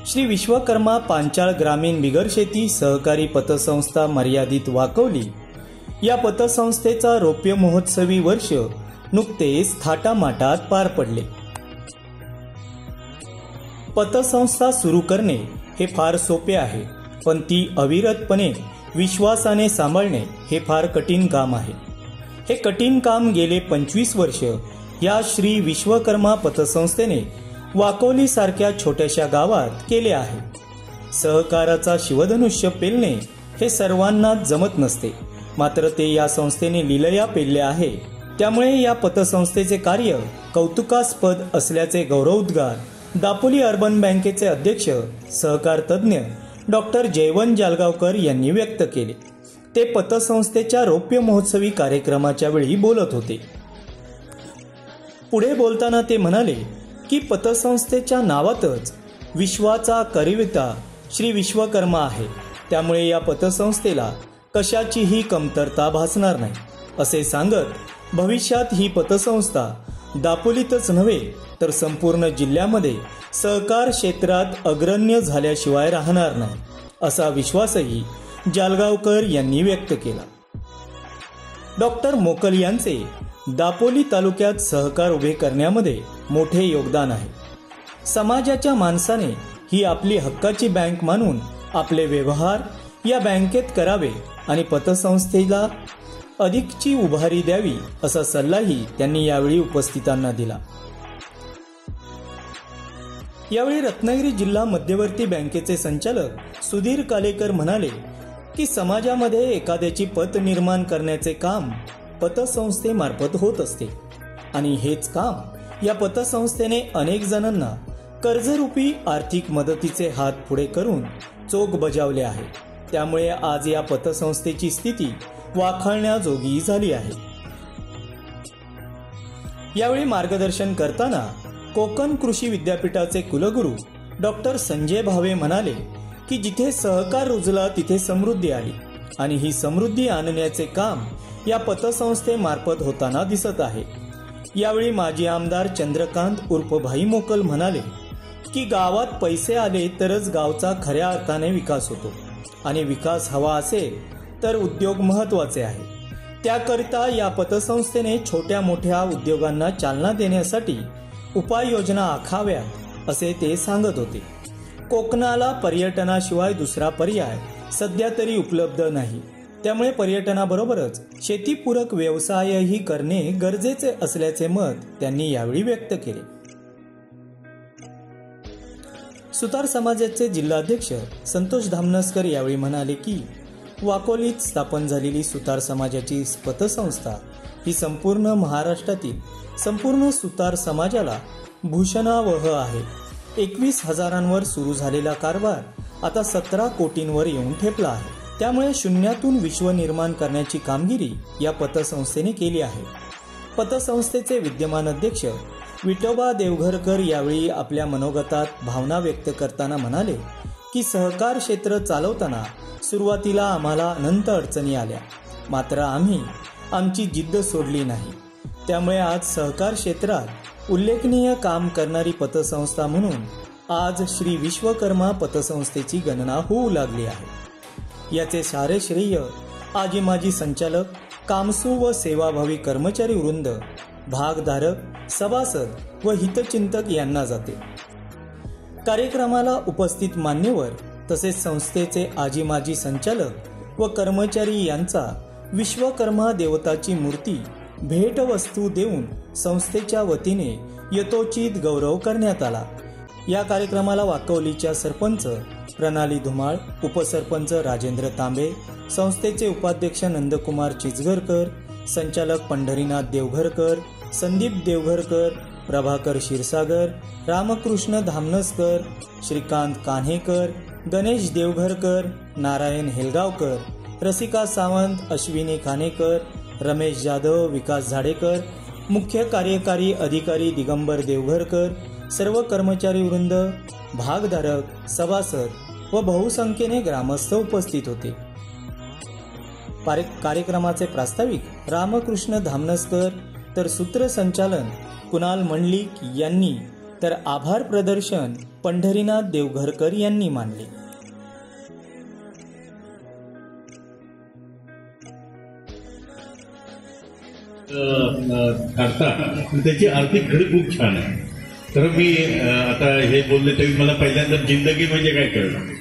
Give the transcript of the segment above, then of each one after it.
श्री विश्वकर्मा पांचाळ ग्रामीण बिगर शेती सहकारी पतसंस्था मर्यादित वाकवली या पतसंस्थेचा रौप्य महोत्सवी वर्ष नुकतेच थाटामाटात पार पडले। पतसंस्था सुरू करणे हे फार सोपे आहे, पण ती अविरतपणे विश्वासाने सांभाळणे हे फार कठीण काम आहे। हे कठीण काम गेले 25 वर्ष या श्री विश्वकर्मा पतसंस्थेने वाकोली सारख्या छोट्याशा गावात केले आहे। सहकाराचा शिवधनुष्य पेलणे हे सर्वांना जमत नसते, मात्र ते या संस्थेने लीलया पेलले आहे। त्यामुळे या पतसंस्थेचे कार्य कौतुकास्पद असल्याचे गौरवोद्गार दापोली अर्बन बँकेचे अध्यक्ष सहकार तज्ञ डॉक्टर जयवंत जालगावकर यांनी व्यक्त केले। ते पतसंस्थेच्या रौप्य महोत्सवी कार्यक्रमाच्या वेळी बोलत होते। पुढे बोलताना ते म्हणाले की पतसंस्थेच्या नावातच विश्वाचा करविता श्री विश्वकर्मा आहे, त्यामुळे या पतसंस्थेला कशाचीही कमतरता भासणार नाही असे सांगत भविष्यात ही पतसंस्था दापोलीतच नव्हे तर संपूर्ण जिल्ह्यामध्ये सहकार क्षेत्रात अग्रण्य झाल्याशिवाय राहणार नाही असा विश्वासही जालगावकर यांनी व्यक्त केला। डॉक्टर मोकल यांचे दापोली तालुक्यात सहकार उभे करण्यामध्ये मोठे योगदान आहे। समाजाच्या माणसाने ही आपली हक्काची बँक मानून आपले व्यवहार या बँकेत करावे आणि पतसंस्थेला अधिकची उभारी द्यावी असा सल्लाही त्यांनी यावेळी उपस्थितांना दिला। यावेळी रत्नागिरी जिल्हा मध्यवर्ती बँकेचे संचालक सुधीर कालेकर म्हणाले की समाजामध्ये एखाद्याची पत निर्माण करण्याचे काम पतसंस्थेमार्फत होत असते आणि हेच काम या पतसंस्थेने अनेक जणांना कर्जरूपी आर्थिक मदतीचे हात पुढे करून चोख बजावले आहे। त्यामुळे आज या पतसंस्थेची स्थिती वाखाणण्याजोगी झाली आहे। यावेळी मार्गदर्शन करताना कोकण कृषी विद्यापीठाचे कुलगुरू डॉक्टर संजय भावे म्हणाले की जिथे सहकार रुजला तिथे समृद्धी आली आणि ही समृद्धी आणण्याचे काम या पतसंस्थेमार्फत होताना दिसत आहे। यावेळी माजी आमदार चंद्रकांत उर्फ भाई मोकल म्हणाले की गावात पैसे आले तरच गावचा खऱ्या अर्थाने विकास होतो आणि विकास हवा असेल तर उद्योग महत्त्वाचे आहे। त्याकरिता या पतसंस्थेने छोट्या मोठ्या उद्योगांना चालना देण्यासाठी उपाययोजना आखाव्यात असे ते सांगत होते। कोकणाला पर्यटनाशिवाय दुसरा पर्याय सध्या तरी उपलब्ध नाही, त्यामुळे पर्यटनाबरोबरच शेतीपूरक व्यवसायही करणे गरजेचे असल्याचे मत त्यांनी यावेळी व्यक्त केले। सुतार समाजाचे जिल्हाध्यक्ष संतोष धामनसकर यावेळी म्हणाले की वाकोलीत स्थापन झालेली सुतार समाजाची पतसंस्था ही संपूर्ण महाराष्ट्रातील संपूर्ण सुतार समाजाला भूषणावह आहे। 21,000 सुरू झालेला कारभार आता 17 कोटींवर येऊन ठेपला आहे। त्यामुळे शून्यातून विश्व निर्माण करण्याची कामगिरी या पतसंस्थेने केली आहे। पतसंस्थेचे विद्यमान अध्यक्ष विठोबा देवघरकर यावेळी आपल्या मनोगतात भावना व्यक्त करताना म्हणाले की सहकार क्षेत्र चालवताना सुरुवातीला आम्हाला अनंत अडचणी आल्या, मात्र आम्ही आमची जिद्द सोडली नाही। त्यामुळे आज सहकार क्षेत्रात उल्लेखनीय काम करणारी पतसंस्था म्हणून आज श्री विश्वकर्मा पतसंस्थेची गणना होऊ लागली आहे। याचे सारे श्रेय आजी माजी संचालक, कामसू व सेवाभावी कर्मचारी वृंद, भागधारक, सभासद व हितचिंतक यांना जाते। कार्यक्रमाला उपस्थित मान्यवर तसेच संस्थेचे आजी माजी संचालक व कर्मचारी यांचा विश्वकर्मा देवताची मूर्ती भेटवस्तू देऊन संस्थेच्या वतीने यथोचित गौरव करण्यात आला। या कार्यक्रमाला वाकवलीच्या सरपंच प्रणाली धुमाळ, उपसरपंच राजेंद्र तांबे, संस्थेचे उपाध्यक्ष नंदकुमार चिचघरकर, संचालक पंढरीनाथ देवघरकर, संदीप देवघरकर, प्रभाकर क्षीरसागर, रामकृष्ण धामनसकर, श्रीकांत कान्हेकर, गणेश देवघरकर, नारायण हेलगावकर, रसिका सावंत, अश्विनी खानेकर, रमेश जाधव, विकास झाडेकर, मुख्य कार्यकारी अधिकारी दिगंबर देवघरकर, सर्व कर्मचारी वृंद, भागधारक, सभासद व बहुसंख्येने ग्रामस्थ उपस्थित होते। कार्यक्रमाचे प्रास्ताविक रामकृष्ण धामनसकर तर सूत्रसंचालन कुणाल मंडलिक यांनी, तर आभार प्रदर्शन पंढरीनाथ देवघरकर यांनी मानले. काढतात त्याची आर्थिक घडी खूप छान आहे. तर मी आता हे बोलले तरी मला पहिल्यांदा जिंदगी म्हणजे काय कळलं.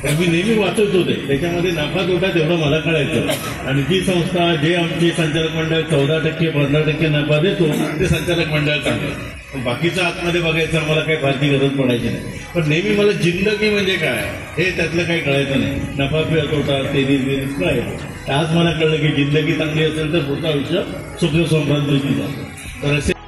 तर मी नेहमी वाचत होते, त्याच्यामध्ये नफा तोटा तेवढं मला कळायचं. आणि जी संस्था जे आमची संचालक मंडळ 14% 15% नफा देतो ते संचालक मंडळ चांगलं, बाकीचं आतमध्ये बघायचं मला काही फारशी गरज पडायची नाही. पण नेहमी मला जिंदगी म्हणजे काय हे त्यातलं काही कळायचं नाही. नफा तोटा तेरीस काय. आज मला कळलं की जिंदगी चांगली असेल तर पुढचं आयुष्य सुख समृद्धीची जातं. तर असे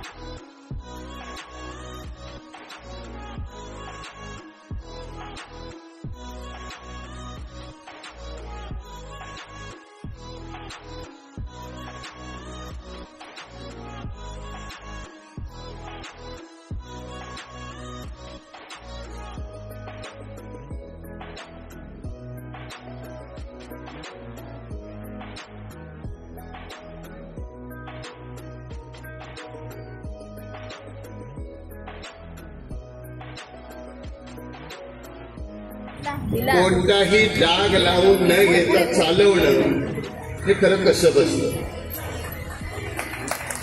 कोणताही डाग लावून न घेता चालवणं हे खरं कसब असतं.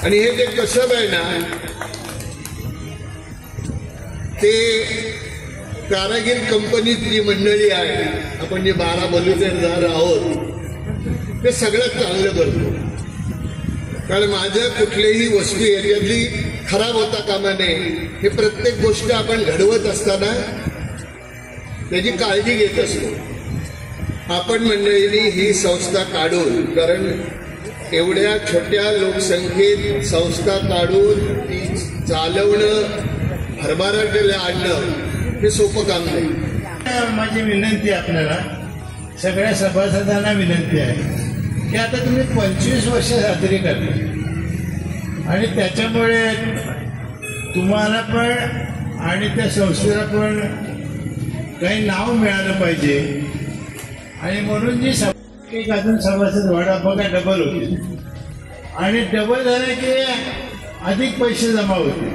आणि हे जे कसब आहे ना ते कारागीर कंपनीत जी मंडळी आहे, आपण जे 12 बलुतेदार आहोत ते सगळ्यात चांगलं करतो. कारण माझं कुठलीही वस्तू याच्यातली खराब होता कामा नये. हे प्रत्येक गोष्ट आपण घडवत असताना त्याची काळजी घेत असतो. आपण मंडळींनी ही संस्था काढून, कारण एवढ्या छोट्या लोकसंख्येत संस्था काढून ती चालवणं, भरभराटीला आणणं हे सोपं काम नाही. माझी विनंती आपल्याला सगळ्या सभासदांना विनंती आहे की आता तुम्ही 25 वर्ष साजरी करता आणि त्याच्यामुळे तुम्हाला पण आणि त्या संस्थेला पण काही नाव मिळालं पाहिजे. आणि म्हणून जी एक अजून सभासद वाढा बघा डबल होते आणि डबल झाले की अधिक पैसे जमा होते.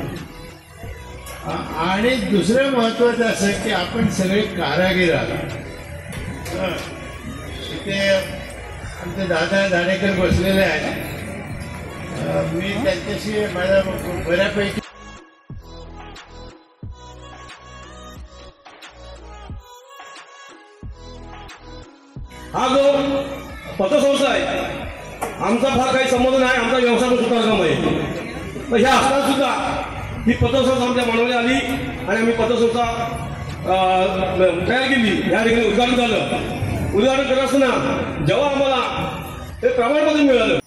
आणि दुसरं महत्वाचं असं की आपण सगळे कारागीर आहात. इथे आमचे दादा दाणेकर बसलेले आहेत. मी त्यांच्याशी माझा बऱ्यापैकी हा जो पतसंस्था आहे आमचा फार काही संबंध नाही. आमचा व्यवसाय सुधारकाम आहे. तर ह्या असताना सुद्धा ही पतसंस्था आमच्या मानवली आली आणि आम्ही पतसंस्था तयार केली. या ठिकाणी उद्घाटन झालं. उद्घाटन करत असताना जेव्हा आम्हाला हे प्रमाणपत्र मिळालं